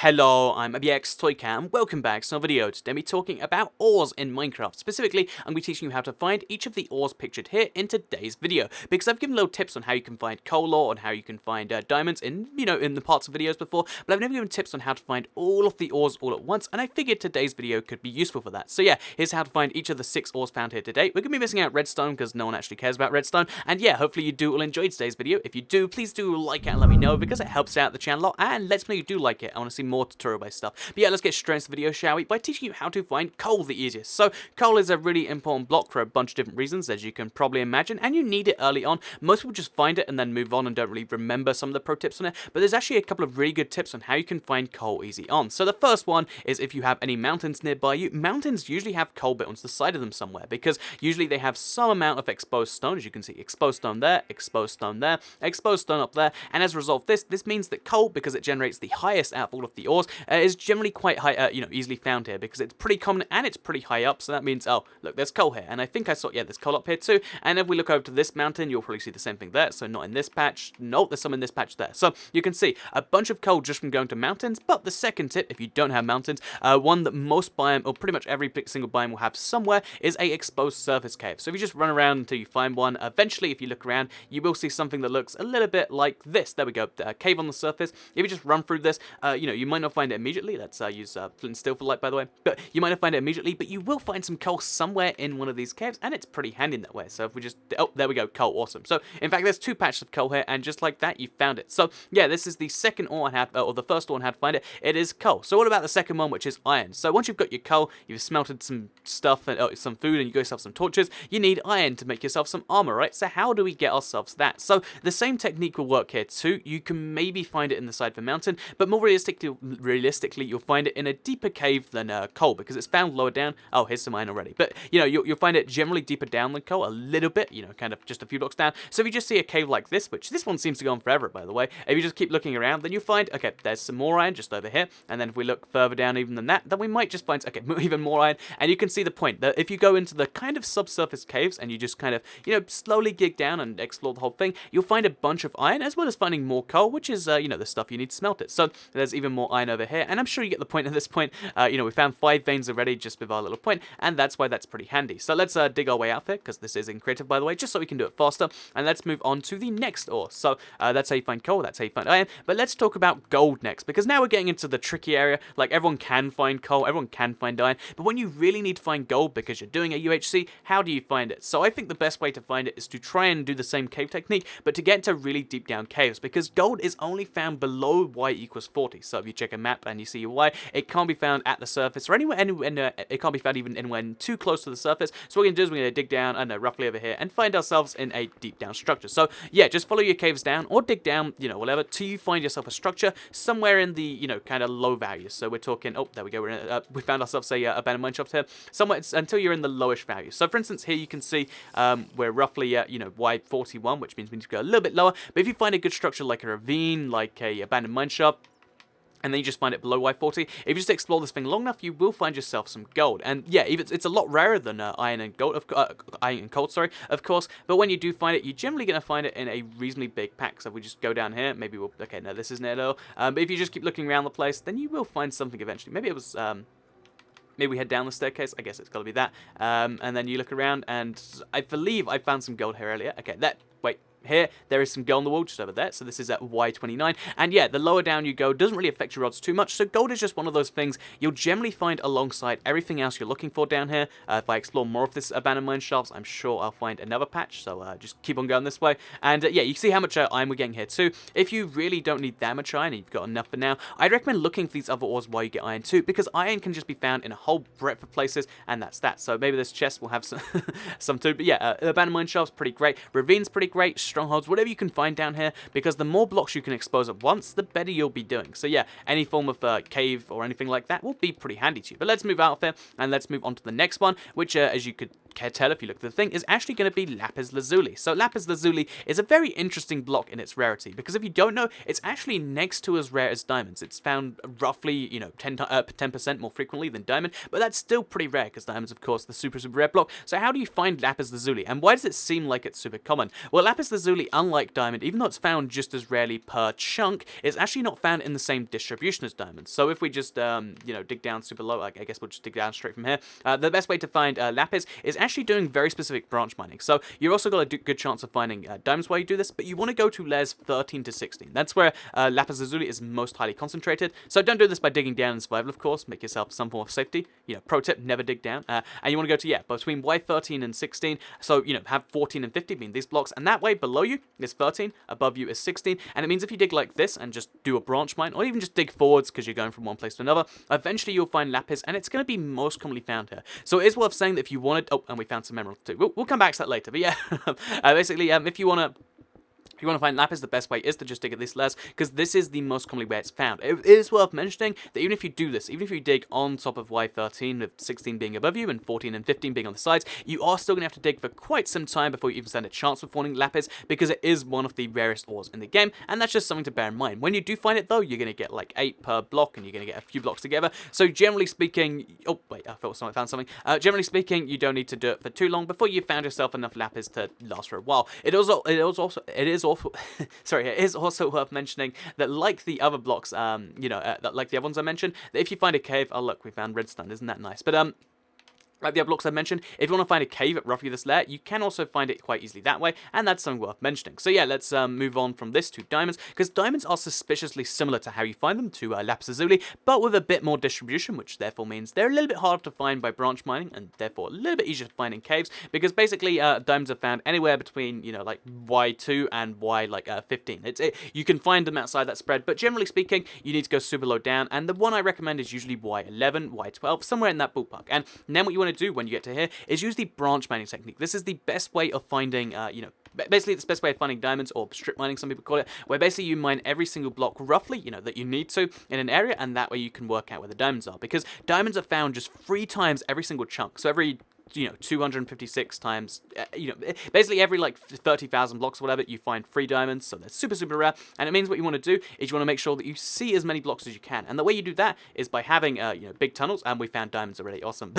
Hello, I'm ABXToyCat and welcome back to another video. Today we're talking about ores in Minecraft. Specifically, I'm going to be teaching you how to find each of the ores pictured here in today's video. Because I've given little tips on how you can find coal ore and how you can find diamonds in the parts of videos before, but I've never given tips on how to find all of the ores all at once, and I figured today's video could be useful for that. So yeah, here's how to find each of the 6 ores found here today. We're going to be missing out redstone because no one actually cares about redstone, and yeah, hopefully you do all enjoy today's video. If you do, please do like it and let me know because it helps out the channel a lot and lets me know you do like it. I want to see more tutorial-based stuff. But yeah, let's get straight into the video, shall we? By teaching you how to find coal the easiest. So, coal is a really important block for a bunch of different reasons, as you can probably imagine, and you need it early on. Most people just find it and then move on and don't really remember some of the pro tips on it, but there's actually a couple of really good tips on how you can find coal easy on. So the first one is if you have any mountains nearby you. Mountains usually have coal bit onto the side of them somewhere, because usually they have some amount of exposed stone, as you can see, exposed stone there, exposed stone there, exposed stone up there, and as a result of this means that coal, because it generates the highest out of all of the ores, is generally quite high, easily found here, because it's pretty common and it's pretty high up, so that means, oh, look, there's coal here, and I think I saw, yeah, there's coal up here too, and if we look over to this mountain, you'll probably see the same thing there, so not in this patch, nope, there's some in this patch there, so you can see a bunch of coal just from going to mountains. But the second tip, if you don't have mountains, one that most biome, or pretty much every single biome will have somewhere, is a exposed surface cave. So if you just run around until you find one, eventually if you look around, you will see something that looks a little bit like this. There we go, a cave on the surface. If you just run through this, you might not find it immediately. Let's use flint and steel for light, by the way. But you might not find it immediately, but you will find some coal somewhere in one of these caves, and it's pretty handy in that way. So if we just, oh, there we go, coal, awesome. So in fact, there's 2 patches of coal here, and just like that, you found it. So yeah, this is the second ore on how, or the first ore on how to find it. It is coal. So what about the second one, which is iron? So once you've got your coal, you've smelted some stuff, and some food, and you got yourself some torches, you need iron to make yourself some armor, right? So how do we get ourselves that? So the same technique will work here too. You can maybe find it in the side of a mountain, but more realistically, you'll find it in a deeper cave than coal, because it's found lower down. Oh, here's some iron already. But, you'll find it generally deeper down than coal, a little bit, kind of just a few blocks down. So if you just see a cave like this, which this one seems to go on forever, by the way, if you just keep looking around, then you find, okay, there's some more iron just over here, and then if we look further down even than that, then we might just find, okay, even more iron, and you can see the point, that if you go into the kind of subsurface caves, and you just kind of, slowly dig down and explore the whole thing, you'll find a bunch of iron, as well as finding more coal, which is, the stuff you need to smelt it. So there's even more iron over here, and I'm sure you get the point at this point. We found 5 veins already just with our little point, and that's why that's pretty handy. So let's dig our way out here, because this is in creative, by the way, just so we can do it faster, and let's move on to the next ore. So that's how you find coal, that's how you find iron, but let's talk about gold next, because now we're getting into the tricky area. Like, everyone can find coal, everyone can find iron, but when you really need to find gold because you're doing a UHC, how do you find it? So I think the best way to find it is to try and do the same cave technique, but to get into really deep down caves, because gold is only found below y equals 40. So if you check a map and you see your y, it can't be found at the surface or anywhere, it can't be found even anywhere too close to the surface. So what we're going to do is we're going to dig down, I don't know, roughly over here, and find ourselves in a deep down structure. So yeah, just follow your caves down, or dig down, whatever, till you find yourself a structure somewhere in the, kind of low values. So we're talking, oh, there we go, we found ourselves a abandoned mine shaft here, somewhere until you're in the lowish values. So for instance, here you can see we're roughly at, Y41, which means we need to go a little bit lower. But if you find a good structure like a ravine, like a abandoned mine shaft, and then you just find it below Y40. If you just explore this thing long enough, you will find yourself some gold. And yeah, it's a lot rarer than iron and gold, iron and coal, sorry, of course. But when you do find it, you're generally going to find it in a reasonably big pack. So if we just go down here, maybe we'll, okay, no, this isn't it at all. But if you just keep looking around the place, then you will find something eventually. Maybe it was, maybe we head down the staircase. I guess it's got to be that. And then you look around, and I believe I found some gold here earlier. Okay, wait. Here, there is some gold on the wall just over there, so this is at Y29, and yeah, the lower down you go doesn't really affect your odds too much, so gold is just one of those things you'll generally find alongside everything else you're looking for down here. If I explore more of this abandoned mine shafts, I'm sure I'll find another patch, so just keep on going this way, and yeah, you can see how much iron we're getting here too. If you really don't need that much iron, and you've got enough for now, I'd recommend looking for these other ores while you get iron too, because iron can just be found in a whole breadth of places, and that's that. So maybe this chest will have some too, but yeah, abandoned mine shafts, pretty great, ravines, pretty great, strongholds, whatever you can find down here, because the more blocks you can expose at once, the better you'll be doing. So yeah, any form of cave or anything like that will be pretty handy to you. But let's move out of here, and let's move on to the next one, which as you could tell if you look at the thing, is actually going to be lapis lazuli. So lapis lazuli is a very interesting block in its rarity, because if you don't know, it's actually next to as rare as diamonds. It's found roughly, you know, 10% more frequently than diamond, but that's still pretty rare, because diamond's, of course, the super rare block. So how do you find lapis lazuli, and why does it seem like it's super common? Well, lapis lazuli, unlike diamond, even though it's found just as rarely per chunk, is actually not found in the same distribution as diamonds. So if we just, you know, dig down super low, I guess we'll just dig down straight from here. The best way to find lapis is actually doing very specific branch mining. So you're also got a good chance of finding diamonds while you do this, but you want to go to layers 13 to 16. That's where lapis lazuli is most highly concentrated. So don't do this by digging down in survival, of course. Make yourself some form of safety. You know, pro tip, never dig down. And you want to go to, yeah, between Y13 and 16. So, you know, have 14 and 15 being these blocks, and that way below you is 13, above you is 16. And it means if you dig like this and just do a branch mine, or even just dig forwards because you're going from one place to another, eventually you'll find lapis, and it's going to be most commonly found here. So it is worth saying that if you wanted, oh, and we found some emeralds too. We'll come back to that later, but yeah, basically, if you want to find lapis, the best way is to just dig at these layers, because this is the most commonly where it's found. It is worth mentioning that even if you do this, even if you dig on top of Y13, with 16 being above you and 14 and 15 being on the sides, you are still going to have to dig for quite some time before you even stand a chance of finding lapis, because it is one of the rarest ores in the game, and that's just something to bear in mind. When you do find it, though, you're going to get like 8 per block, and you're going to get a few blocks together. So generally speaking, oh wait, I thought I found something. Generally speaking, you don't need to do it for too long before you've found yourself enough lapis to last for a while. It is also sorry, it is also worth mentioning that, like the other blocks, you know, like the other ones I mentioned, that if you find a cave, oh look, we found redstone, isn't that nice? But like the other blocks I mentioned, if you want to find a cave at roughly this layer, you can also find it quite easily that way, and that's something worth mentioning. So yeah, let's move on from this to diamonds, because diamonds are suspiciously similar to how you find them to lapis lazuli, but with a bit more distribution, which therefore means they're a little bit harder to find by branch mining, and therefore a little bit easier to find in caves, because basically diamonds are found anywhere between, you know, like Y2 and Y15. You can find them outside that spread, but generally speaking, you need to go super low down, and the one I recommend is usually Y11, Y12, somewhere in that ballpark. And then what you want to do when you get to here is use the branch mining technique. This is the best way of finding, you know, basically it's the best way of finding diamonds, or strip mining, some people call it, where basically you mine every single block roughly, you know, that you need to in an area, and that way you can work out where the diamonds are, because diamonds are found just 3 times every single chunk. So every, you know, 256 times, you know, basically every like 30,000 blocks or whatever, you find 3 diamonds, so they're super rare, and it means what you want to do is you want to make sure that you see as many blocks as you can, and the way you do that is by having, you know, big tunnels, and we found diamonds already, awesome.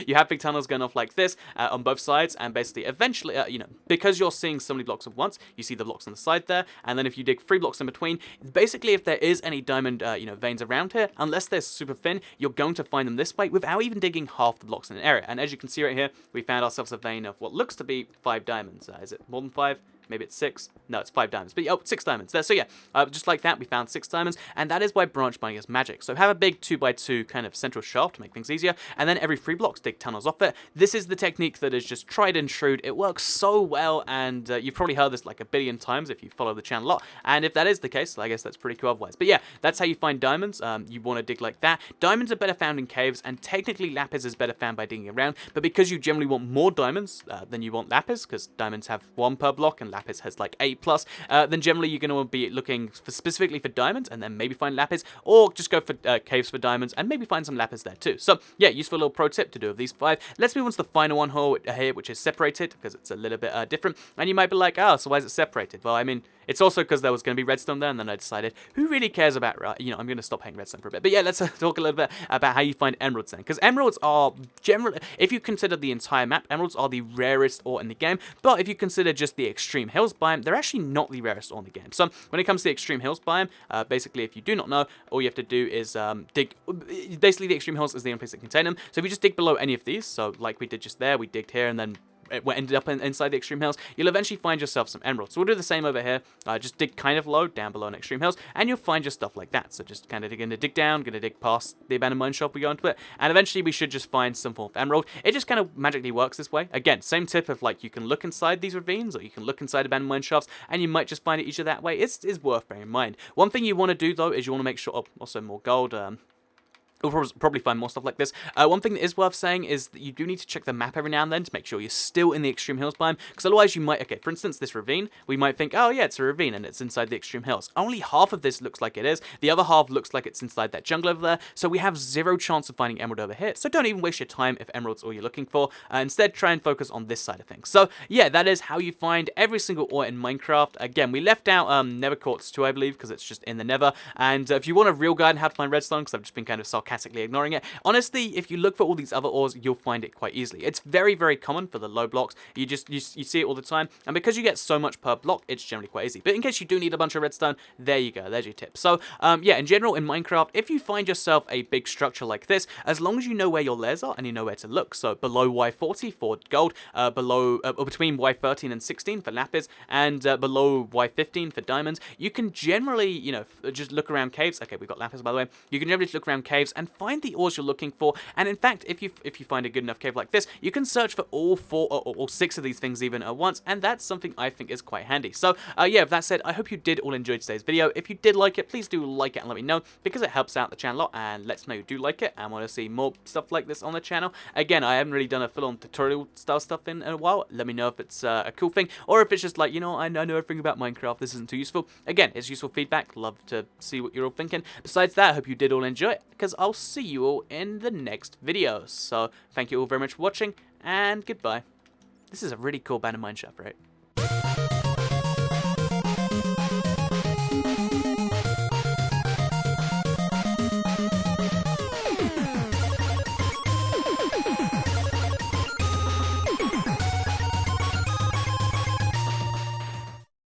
You have big tunnels going off like this on both sides, and basically eventually, you know, because you're seeing so many blocks at once, you see the blocks on the side there, and then if you dig 3 blocks in between, basically if there is any diamond, you know, veins around here, unless they're super thin, you're going to find them this way without even digging half the blocks in an area. And as you can see right here, we found ourselves a vein of what looks to be 5 diamonds. Is it more than 5? Maybe it's 6. No, it's 5 diamonds. But, oh, 6 diamonds there. So, yeah, just like that, we found 6 diamonds. And that is why branch mining is magic. So have a big 2x2 kind of central shaft to make things easier. And then every 3 blocks, dig tunnels off it. This is the technique that is just tried and true. It works so well. And you've probably heard this like a billion times if you follow the channel a lot. And if that is the case, I guess that's pretty cool otherwise. But, yeah, that's how you find diamonds. You want to dig like that. Diamonds are better found in caves. And technically, lapis is better found by digging around. But because you generally want more diamonds than you want lapis, because diamonds have 1 per block and lapis has like 8 plus, then generally you're going to be looking specifically for diamonds, and then maybe find lapis, or just go for caves for diamonds, and maybe find some lapis there too. So yeah, useful little pro tip to do of these 5. Let's move on to the final one here, which is separated, because it's a little bit different, and you might be like, oh, so why is it separated? Well, I mean, it's also because there was going to be redstone there, and then I decided, who really cares about, you know, I'm going to stop paying redstone for a bit. But yeah, let's talk a little bit about how you find emeralds then, because emeralds are generally, if you consider the entire map, emeralds are the rarest ore in the game, but if you consider just the extreme hills biome, they're actually not the rarest ore in the game. So when it comes to the extreme hills biome, basically if you do not know, all you have to do is dig, basically the extreme hills is the only place that contain them. So if you just dig below any of these, so like we did just there, we digged here and then it ended up inside the extreme hills, you'll eventually find yourself some emeralds. So we'll do the same over here. Just dig kind of low, down below an extreme hills, and you'll find your stuff like that. So just kind of going to dig down, going to dig past the abandoned mine shop, we go into it, and eventually we should just find some form of emerald. It just kind of magically works this way. Again, same tip of like you can look inside these ravines, or you can look inside abandoned mine shafts, and you might just find it easier that way. It's worth bearing in mind. One thing you want to do though is you want to make sure, oh, also more gold, You'll probably find more stuff like this. One thing that is worth saying is that you do need to check the map every now and then to make sure you're still in the extreme hills biome, because otherwise you might, okay, for instance, this ravine, we might think, oh yeah, it's a ravine and it's inside the extreme hills. Only half of this looks like it is. The other half looks like it's inside that jungle over there, so we have zero chance of finding emerald over here. So don't even waste your time if emerald's all you're looking for. Instead, try and focus on this side of things. So yeah, that is how you find every single ore in Minecraft. Again, we left out Nether Quartz 2, I believe, because it's just in the Nether. And if you want a real guide on how to find redstone, because I've just been kind of sarcastically ignoring it, honestly, if you look for all these other ores, you'll find it quite easily. It's very, very common for the low blocks. You see it all the time, and because you get so much per block, it's generally quite easy. But in case you do need a bunch of redstone, there you go. There's your tip. So, yeah, in general, in Minecraft, if you find yourself a big structure like this, as long as you know where your layers are and you know where to look, so below Y40 for gold, or between Y13 and 16 for lapis, and below Y15 for diamonds, you can generally, you know, just look around caves. Okay, we've got lapis, by the way. You can generally just look around caves and find the ores you're looking for. And in fact, if you find a good enough cave like this, you can search for all 4 or all 6 of these things even at once, and that's something I think is quite handy. So yeah, with that said, I hope you did all enjoy today's video. If you did like it, please do like it and let me know, because it helps out the channel a lot and lets me know you do like it and want to see more stuff like this on the channel. Again, I haven't really done a full-on tutorial style stuff in a while. Let me know if it's a cool thing, or if it's just like, you know, I know everything about Minecraft, this isn't too useful. Again, it's useful feedback. Love to see what you're all thinking. Besides that, I hope you did all enjoy it, because I'll see you all in the next video. So thank you all very much for watching, and goodbye. This is a really cool abandoned mine shaft, right?